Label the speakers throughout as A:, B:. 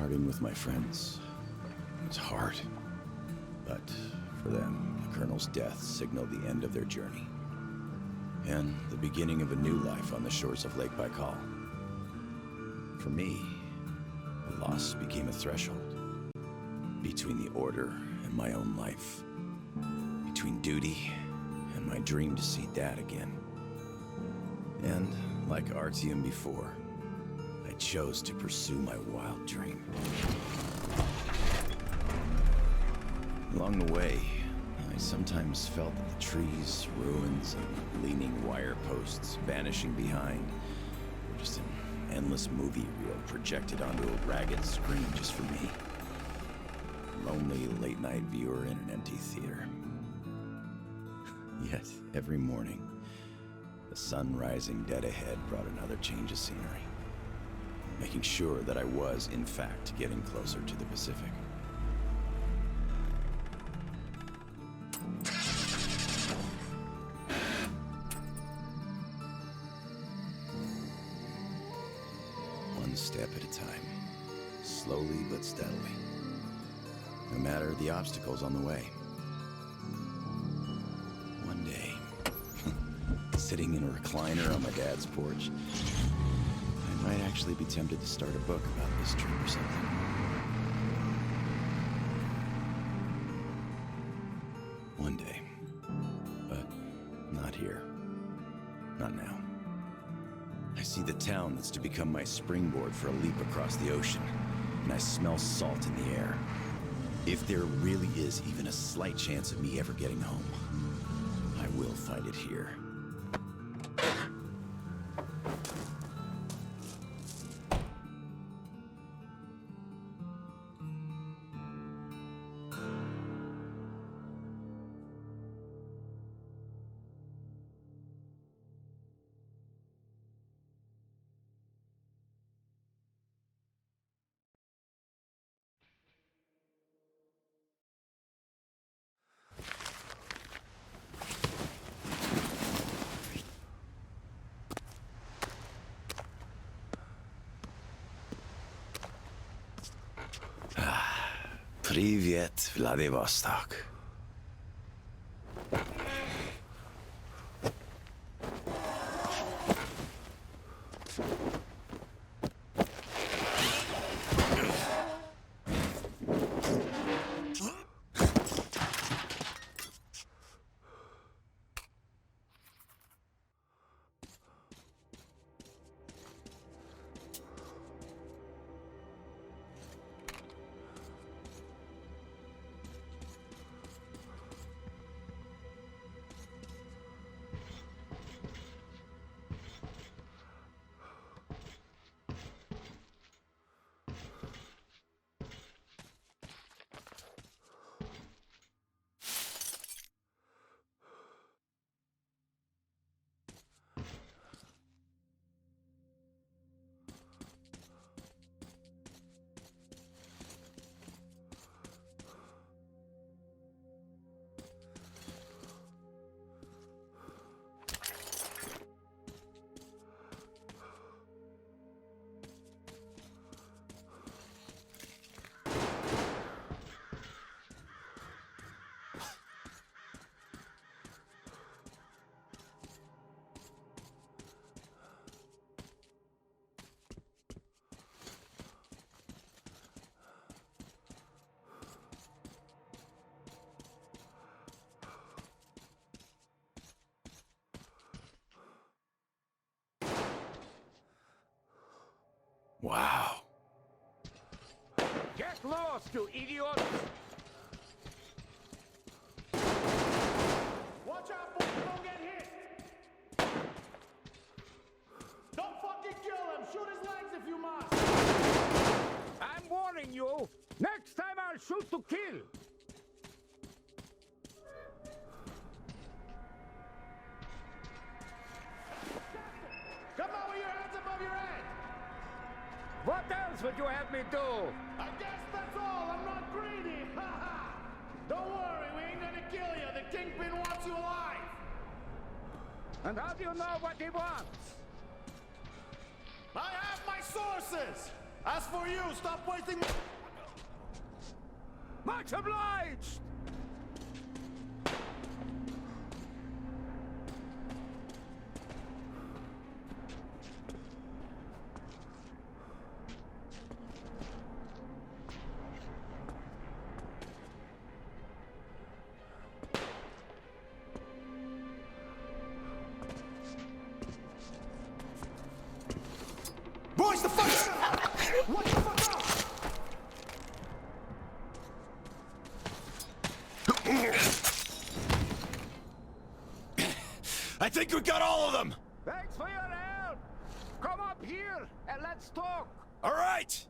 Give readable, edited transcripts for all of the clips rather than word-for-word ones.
A: Parting with my friends was hard, but for them, the Colonel's death signaled the end of their journey, and the beginning of a new life on the shores of Lake Baikal. For me, the loss became a threshold between the Order and my own life, between duty and my dream to see Dad again. And like Artyom before, I chose to pursue my wild dream. Along the way, I sometimes felt that the trees, ruins, and leaning wire posts vanishing behind were just an endless movie reel projected onto a ragged screen just for me. A lonely late-night viewer in an empty theater. Yet, every morning, the sun rising dead ahead brought another change of scenery, making sure that I was, in fact, getting closer to the Pacific. One step at a time, slowly but steadily, no matter the obstacles on the way. One day, sitting in a recliner on my dad's porch, I might actually be tempted to start a book about this trip or something. One day. But not here. Not now. I see the town that's to become my springboard for a leap across the ocean, and I smell salt in the air. If there really is even a slight chance of me ever getting home, I will find it here. Привет, Vladivostok. Wow.
B: Get lost, you idiots!
C: Watch out, boys, don't get hit! Don't fucking kill him! Shoot his legs if you must!
B: I'm warning you! Next time I'll shoot to kill!
C: Come on with your hands above your head!
B: What else would you have me do?
C: I guess that's all! I'm not greedy! Ha ha! Don't worry, we ain't gonna kill you! The Kingpin wants you alive!
B: And how do you know what he wants?
C: I have my sources! As for you, stop wasting...
B: Much obliged!
C: Boys, the fuck! What the fuck up?
A: I think we got all of them!
B: Thanks for your help! Come up here and let's talk!
A: All right!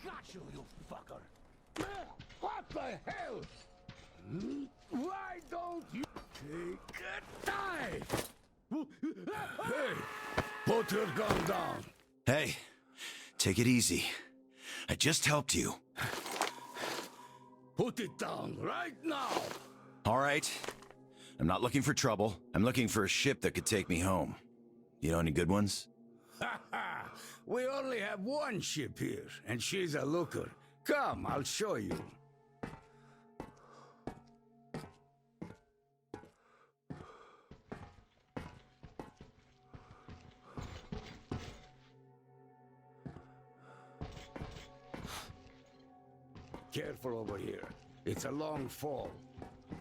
B: Got you, you fucker! What the hell? Why don't you take a dive? Hey, put your gun down.
A: Hey, take it easy. I just helped you.
B: Put it down right now.
A: All right. I'm not looking for trouble. I'm looking for a ship that could take me home. You know any good ones?
B: We only have one ship here, and she's a looker. Come, I'll show you. Careful over here. It's a long fall.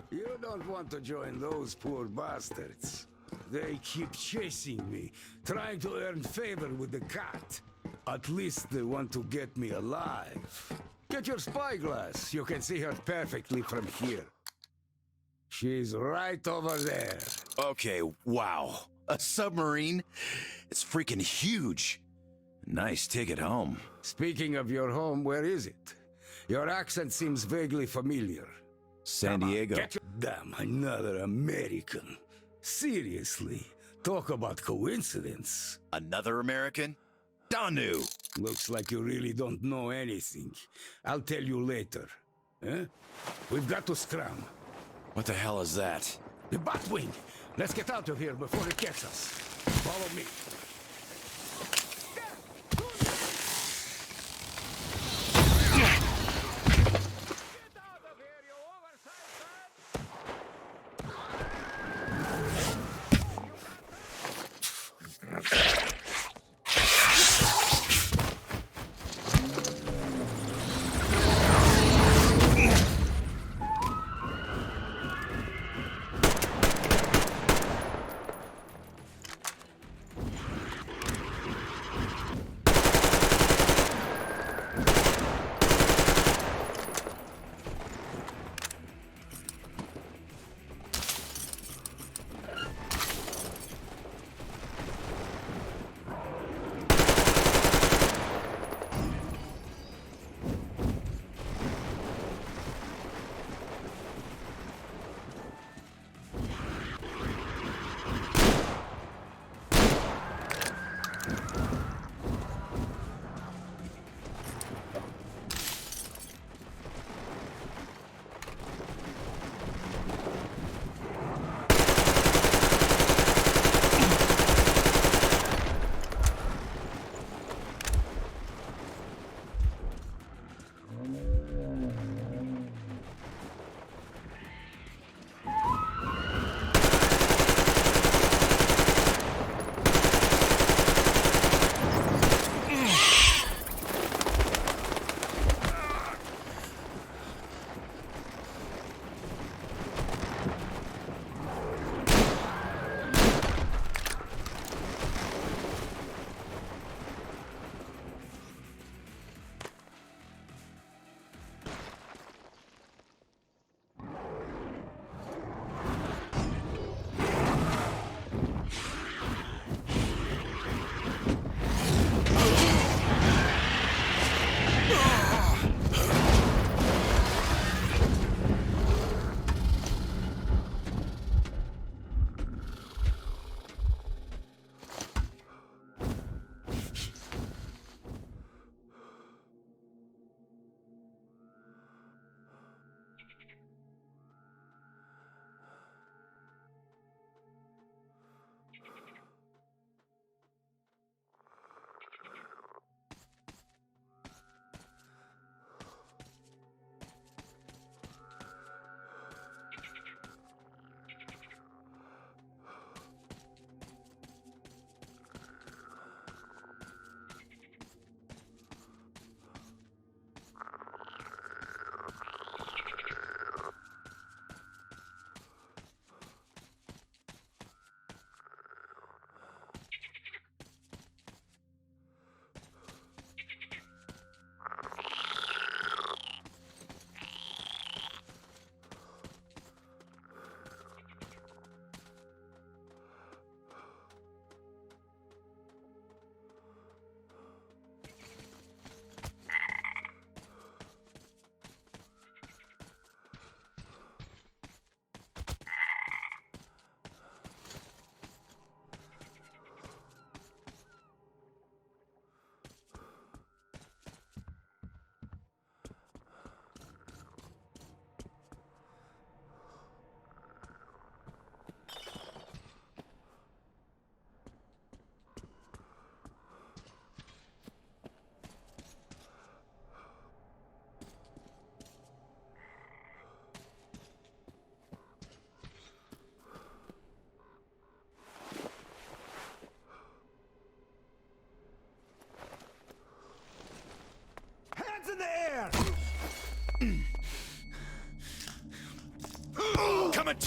B: You don't want to join those poor bastards. They keep chasing me, trying to earn favor with the cat. At least they want to get me alive. Get your spyglass. You can see her perfectly from here. She's right over there.
A: Okay, wow. A submarine? It's freaking huge. Nice ticket home.
B: Speaking of your home, where is it? Your accent seems vaguely familiar.
A: San
B: Come on,
A: Diego.
B: get your... Damn, another American. Seriously, talk about coincidence.
A: Another American? Danu!
B: Looks like you really don't know anything. I'll tell you later. Huh? We've got to scram.
A: What the hell is that?
B: The Batwing! Let's get out of here before it gets us. Follow me.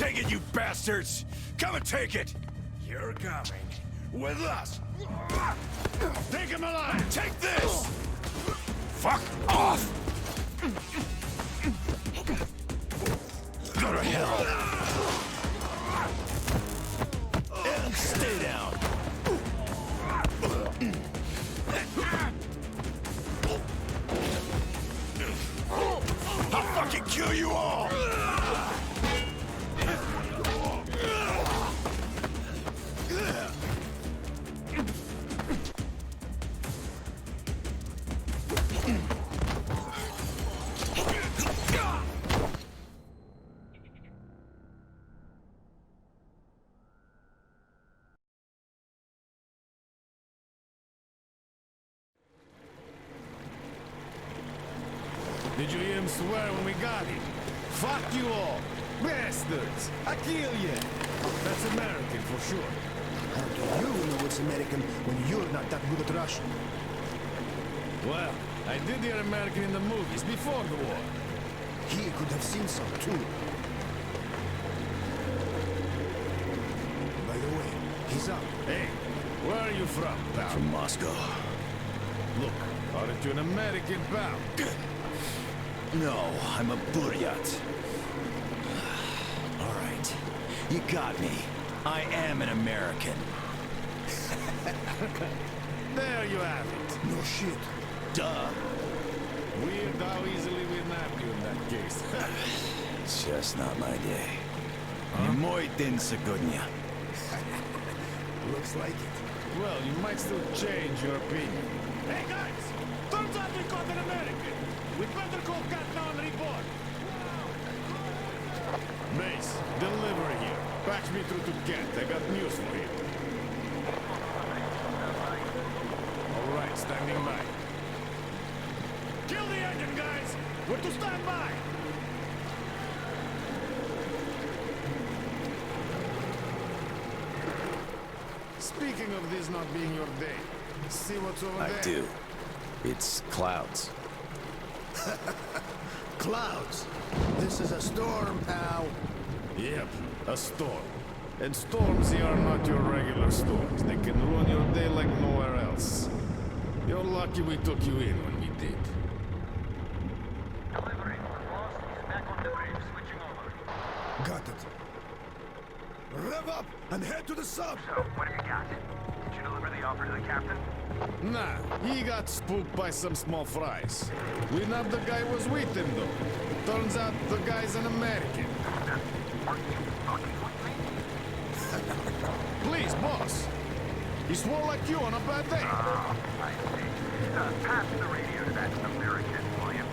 A: Take it, you bastards! Come and take it!
B: You're coming. With us!
C: Take him alive!
A: Take this! Fuck off! Go to hell! And stay down! I'll fucking kill you all!
C: Did you hear him swear when we got him? Fuck you all! Bastards! I kill you! That's American for sure.
D: How do you know it's American when you're not that good at Russian?
C: Well, I did hear American in the movies before the war.
D: He could have seen some too. By the way, he's up.
C: Hey, where are you from, pal?
A: From Moscow.
C: Look, aren't you an American, pal?
A: No, I'm a Buryat. All right, you got me. I am an American.
C: There you have it.
D: No shit.
A: Duh.
C: Weird how easily we nab you in that case.
A: It's just not my day. Не мой день сегодня.
D: Looks like it.
C: Well, you might still change your opinion. Hey guys! Turns out we caught an American! We better call Cat on report! Mace, delivery here. Patch me through to Kent. I got news for you. Alright, standing by. Kill the engine, guys! We're to stand by! Speaking of this not being your day, see what's over there?
A: I do. It's clouds.
D: Clouds. This is a storm, pal.
C: Yep, a storm. And storms here are not your regular storms. They can ruin your day like nowhere else. You're lucky we took you in when we did.
E: Delivery. Boss, he's back on the bridge, switching over.
D: Got it. Rev up and head to the sub.
E: So, what have you got? Did you deliver the offer to the captain?
C: Nah, he got spooked by some small fries. We nabbed the guy who was with him, though. Turns out the guy's an American.
E: Are you fucking with me?
C: Please, boss. He swore like you on a bad day.
E: I see. Pass the radio to that American, will you?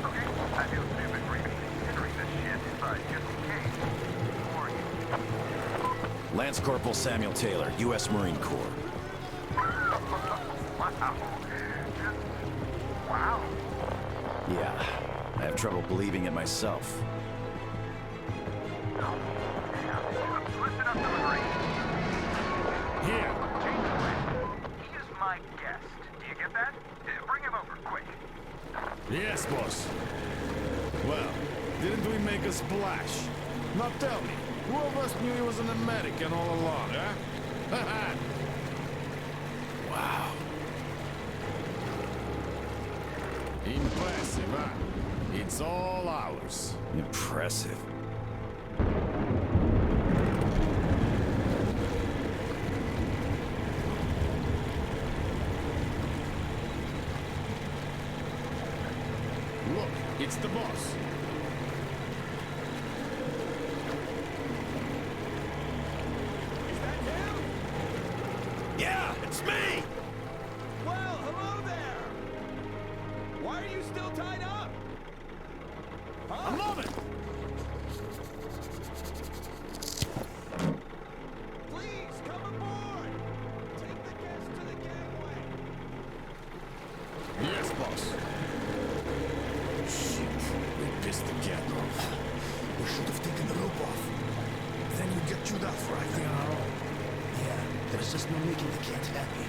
E: Okay, I feel stupid for even considering this shit, but just in case, who are you?
A: Lance Corporal Samuel Taylor, U.S. Marine Corps.
E: Wow. Wow.
A: Yeah, I have trouble believing it myself.
E: Listen up, delivery.
C: Here.
E: Change the plan. He is my guest. Do you get that? Bring him over, quick.
C: Yes, boss. Well, didn't we make a splash? Now tell me, who of us knew he was an American all along, huh?
A: Wow.
C: Impressive, huh? It's all ours.
A: Impressive.
C: Look, it's the boss.
A: Yeah, it's me!
F: Well, hello there! Why are you still tied up?
C: A moment!
F: Please, come aboard! Take the guests to the gangway!
C: Yes, boss. Shit, we pissed the cat off.
D: We should have taken the rope off. Then we'd get chewed out for acting on our own. Yeah, there's just no making the cat happy.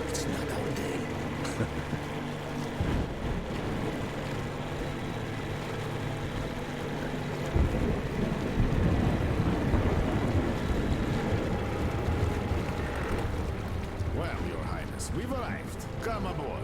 D: It's not our day.
C: Well, Your Highness, we've arrived. Come aboard.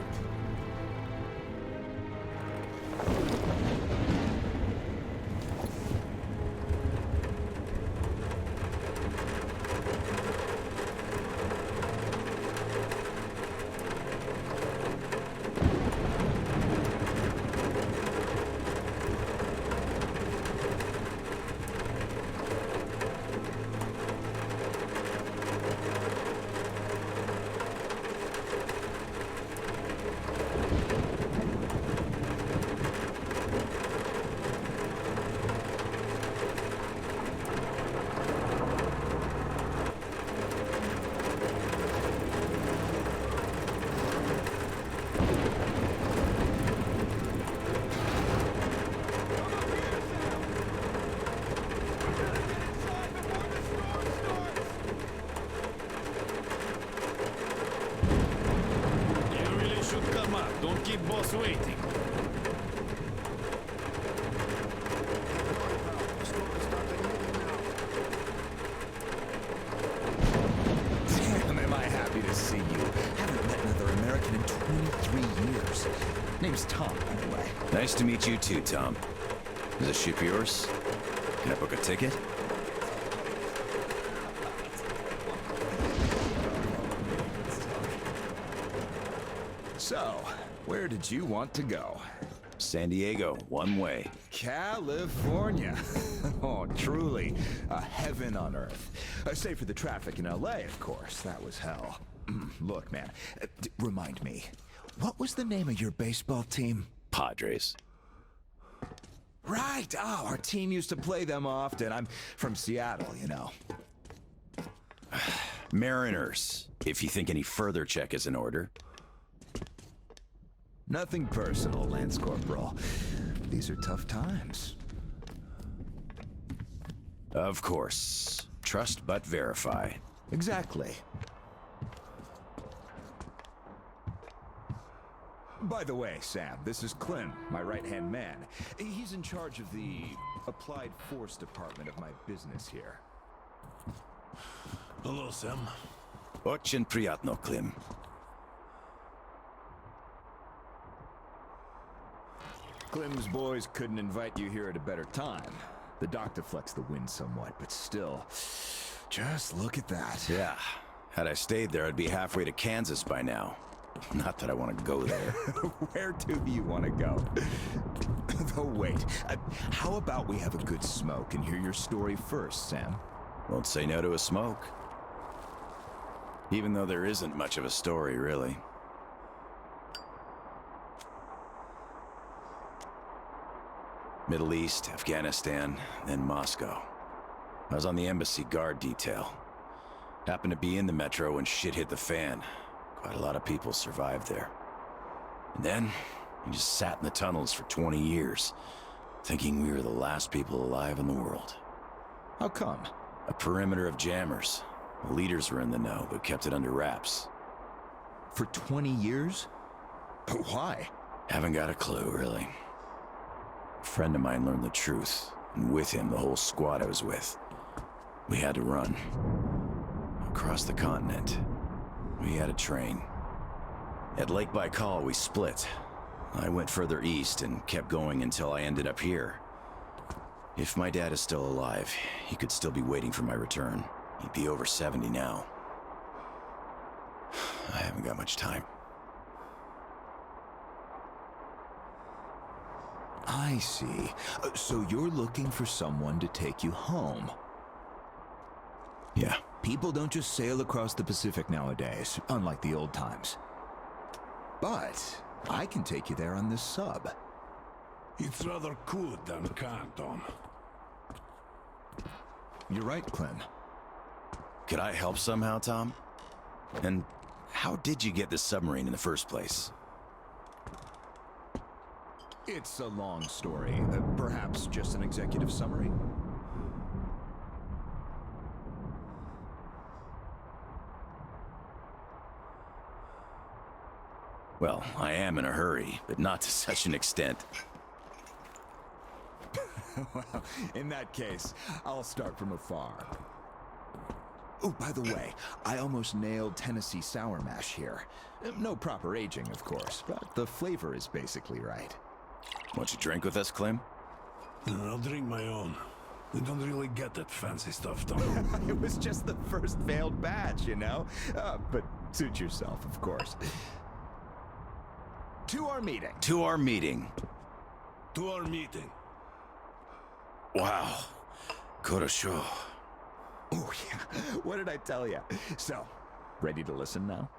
C: Don't keep boss waiting.
G: Damn, am I happy to see you. Haven't met another American in 23 years. Name's Tom, by the way.
A: Nice to meet you too, Tom. Is the ship yours? Can I book a ticket?
G: So, where did you want to go?
A: San Diego, one way.
G: California. Oh, truly a heaven on earth. Save for the traffic in LA, of course. That was hell. Look, man, remind me, what was the name of your baseball team?
A: Padres.
G: Right. Oh, our team used to play them often. I'm from Seattle, you know.
A: Mariners, if you think any further check is in order.
G: Nothing personal, Lance Corporal. These are tough times.
A: Of course. Trust but verify.
G: Exactly. By the way, Sam, this is Clem, my right-hand man. He's in charge of the Applied Force department of my business here.
C: Hello, Sam.
A: Очень приятно, Klim.
G: Clem's boys couldn't invite you here at a better time. The dock deflects the wind somewhat, but still, just look at that.
A: Yeah. Had I stayed there, I'd be halfway to Kansas by now. Not that I want to go there.
G: Where do you want to go? Though wait, how about we have a good smoke and hear your story first, Sam?
A: Won't say no to a smoke. Even though there isn't much of a story, really. Middle East, Afghanistan, then Moscow. I was on the embassy guard detail. Happened to be in the metro when shit hit the fan. Quite a lot of people survived there. And then, we just sat in the tunnels for 20 years, thinking we were the last people alive in the world.
G: How come?
A: A perimeter of jammers. The leaders were in the know, but kept it under wraps.
G: For 20 years? But why?
A: Haven't got a clue, really. A friend of mine learned the truth, and with him, the whole squad I was with. We had to run. Across the continent. We had a train. At Lake Baikal, we split. I went further east and kept going until I ended up here. If my dad is still alive, he could still be waiting for my return. He'd be over 70 now. I haven't got much time.
G: I see. So you're looking for someone to take you home.
A: Yeah.
G: People don't just sail across the Pacific nowadays, unlike the old times. But I can take you there on this sub.
C: It's rather cool than can't, Tom.
G: You're right, Clem.
A: Could I help somehow, Tom? And how did you get this submarine in the first place?
G: It's a long story. Perhaps just an executive summary?
A: Well, I am in a hurry, but not to such an extent.
G: Well, in that case, I'll start from afar. Oh, by the way, I almost nailed Tennessee sour mash here. No proper aging, of course, but the flavor is basically right.
A: Want you drink with us, Clem?
D: I'll drink my own. We don't really get that fancy stuff, though.
G: It was just the first failed batch, you know? But suit yourself, of course. To our meeting.
A: To our meeting.
D: To our meeting.
A: Wow. Korosho.
G: Oh, yeah. What did I tell you? So, ready to listen now?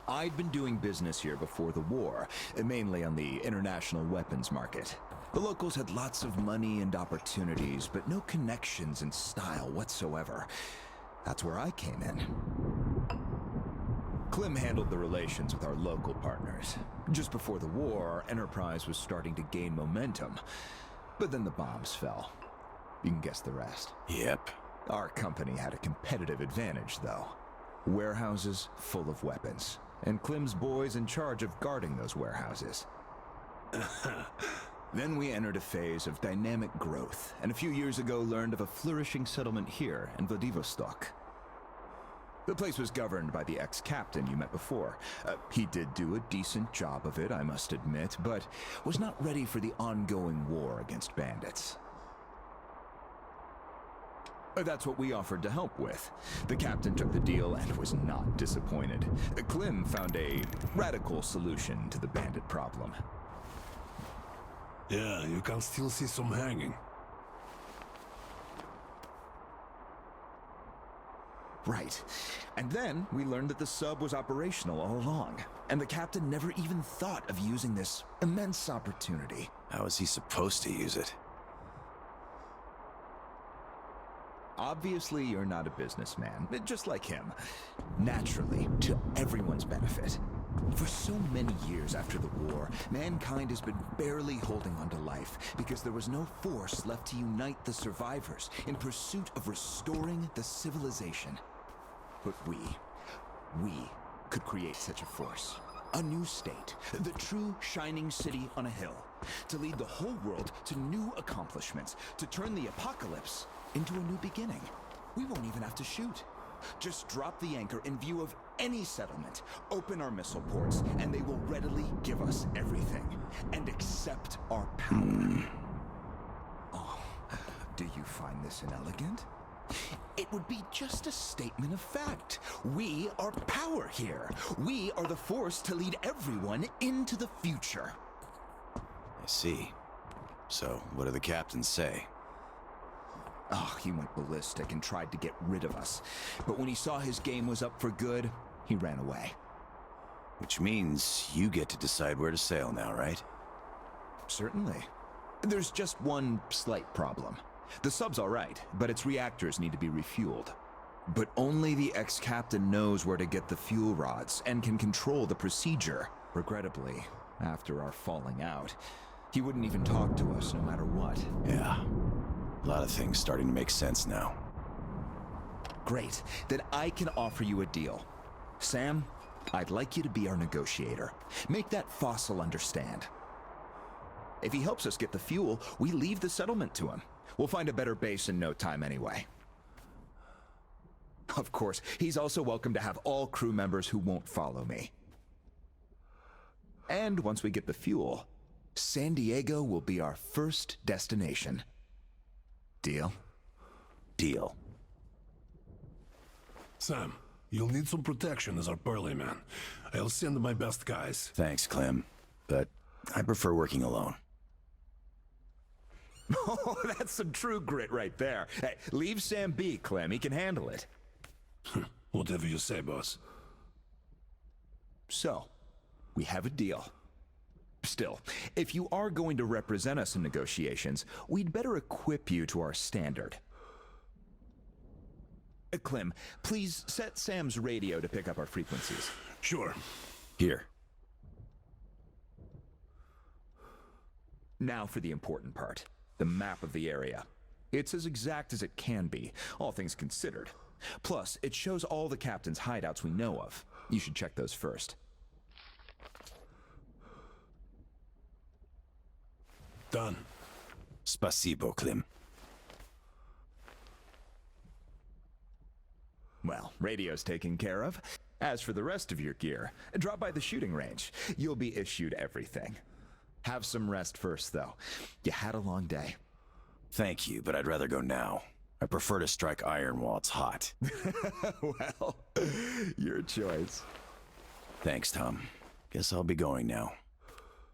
G: I'd been doing business here before the war, mainly on the international weapons market. The locals had lots of money and opportunities, but no connections and style whatsoever. That's where I came in. Clem handled the relations with our local partners. Just before the war, our enterprise was starting to gain momentum. But then the bombs fell. You can guess the rest.
A: Yep.
G: Our company had a competitive advantage, though. Warehouses full of weapons, and Clem's boys in charge of guarding those warehouses. Then we entered a phase of dynamic growth, and a few years ago learned of a flourishing settlement here in Vladivostok. The place was governed by the ex-captain you met before. He did do a decent job of it, I must admit, but was not ready for the ongoing war against bandits. That's what we offered to help with. The captain took the deal and was not disappointed. Clem found a radical solution to the bandit problem.
D: Yeah, you can still see some hanging.
G: Right. And then we learned that the sub was operational all along, and the captain never even thought of using this immense opportunity.
A: How is he supposed to use it?
G: Obviously, you're not a businessman, just like him. Naturally, to everyone's benefit. For so many years after the war, mankind has been barely holding on to life because there was no force left to unite the survivors in pursuit of restoring the civilization. But we could create such a force. A new state, the true shining city on a hill, to lead the whole world to new accomplishments, to turn the apocalypse into a new beginning. We won't even have to shoot. Just drop the anchor in view of any settlement, open our missile ports, and they will readily give us everything, and accept our power. Oh, do you find this inelegant? It would be just a statement of fact. We are power here. We are the force to lead everyone into the future.
A: I see. So, what do the captains say?
G: Oh, he went ballistic and tried to get rid of us. But when he saw his game was up for good, he ran away.
A: Which means you get to decide where to sail now, right?
G: Certainly. There's just one slight problem. The sub's all right, but its reactors need to be refueled. But only the ex-captain knows where to get the fuel rods and can control the procedure. Regrettably, after our falling out, he wouldn't even talk to us no matter what.
A: Yeah. A lot of things starting to make sense now.
G: Great. Then I can offer you a deal. Sam, I'd like you to be our negotiator. Make that fossil understand. If he helps us get the fuel, we leave the settlement to him. We'll find a better base in no time anyway. Of course, he's also welcome to have all crew members who won't follow me. And once we get the fuel, San Diego will be our first destination. Deal?
A: Deal.
D: Sam, you'll need some protection as our burly man. I'll send my best guys.
A: Thanks, Clem. But I prefer working alone.
G: Oh, that's some true grit right there. Hey, leave Sam be, Clem. He can handle it.
D: Whatever you say, boss.
G: So, we have a deal. Still, if you are going to represent us in negotiations, we'd better equip you to our standard. Clem, please set Sam's radio to pick up our frequencies.
D: Sure.
A: Here.
G: Now for the important part. The map of the area. It's as exact as it can be, all things considered. Plus, it shows all the captain's hideouts we know of. You should check those first.
D: Done.
A: Spasibo, Clem.
G: Well, radio's taken care of. As for the rest of your gear, drop by the shooting range. You'll be issued everything. Have some rest first, though. You had a long day.
A: Thank you, but I'd rather go now. I prefer to strike iron while it's hot.
G: Well, your choice.
A: Thanks, Tom. Guess I'll be going now.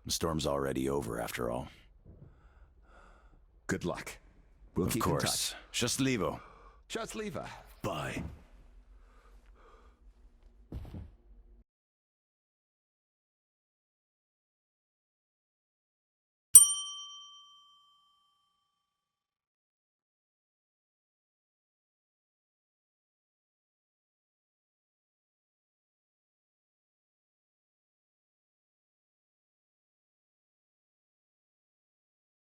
A: The storm's already over, after all.
G: Good luck. We'll
A: Of
G: keep
A: course.
G: in touch.
A: Счастливо.
G: Счастливо.
A: Bye.